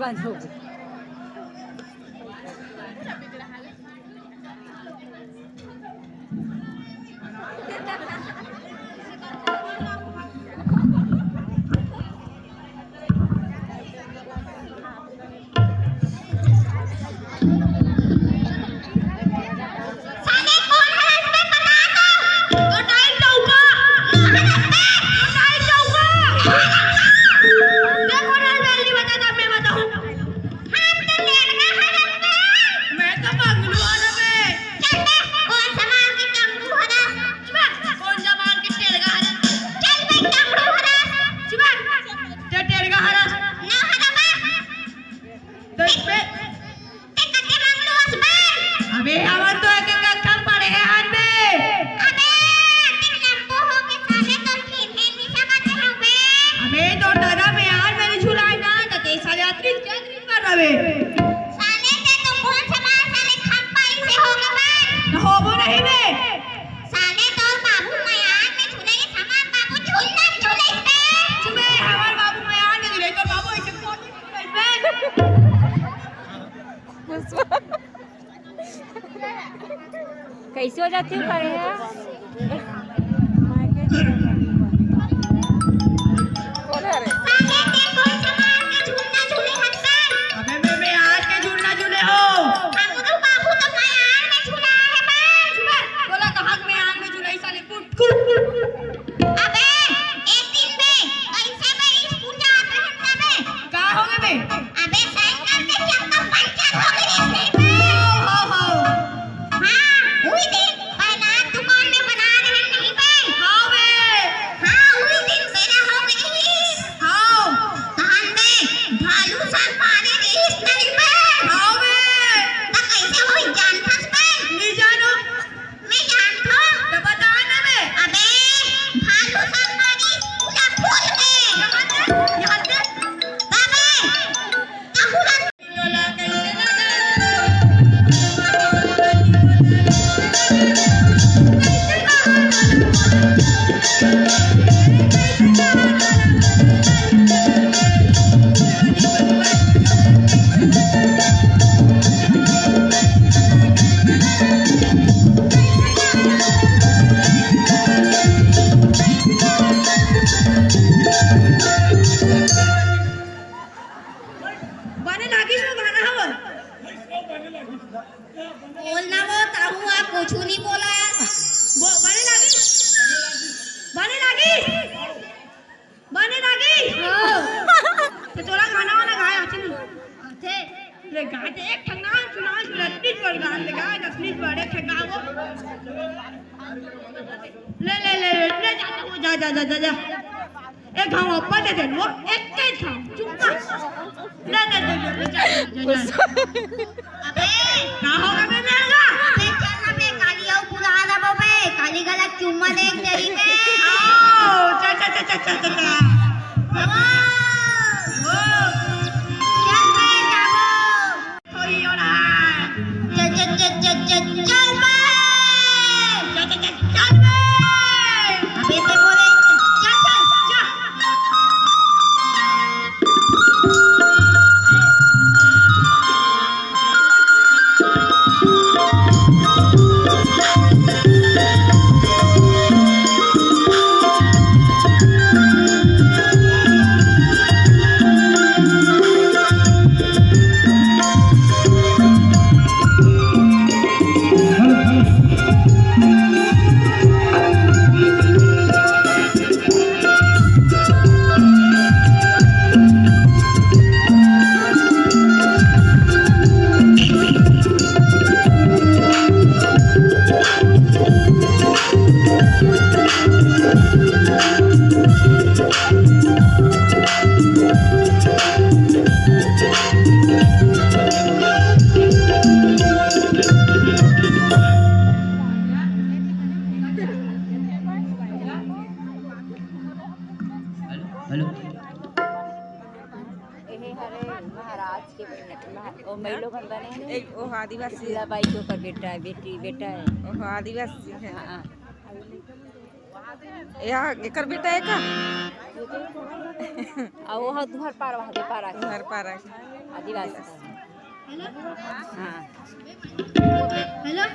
बंद हो गई। कैसे हो जाती हूँ खड़े हैं एक घाव ऊपर दे दे वो एक के घाव चुप्पा ले ले ले अबे कहां हो गया मेरा अबे चल ना बे काली आओ पूरा आला बे काली गला चुम्मा दे एक तेरी में आओ चल चल चल चल चल बाबा वो चल बे जाओ कोई हो रहा चल चल चल चल चल चल बे चल चल चल बे अबे ते बोले आदिवासी बाई के ऊपर बेटा है बेटा है ओह आदिवासी है यहाँ एकर बेटा है का आ वो घर पार आदिवासी हॅलो हां हॅलो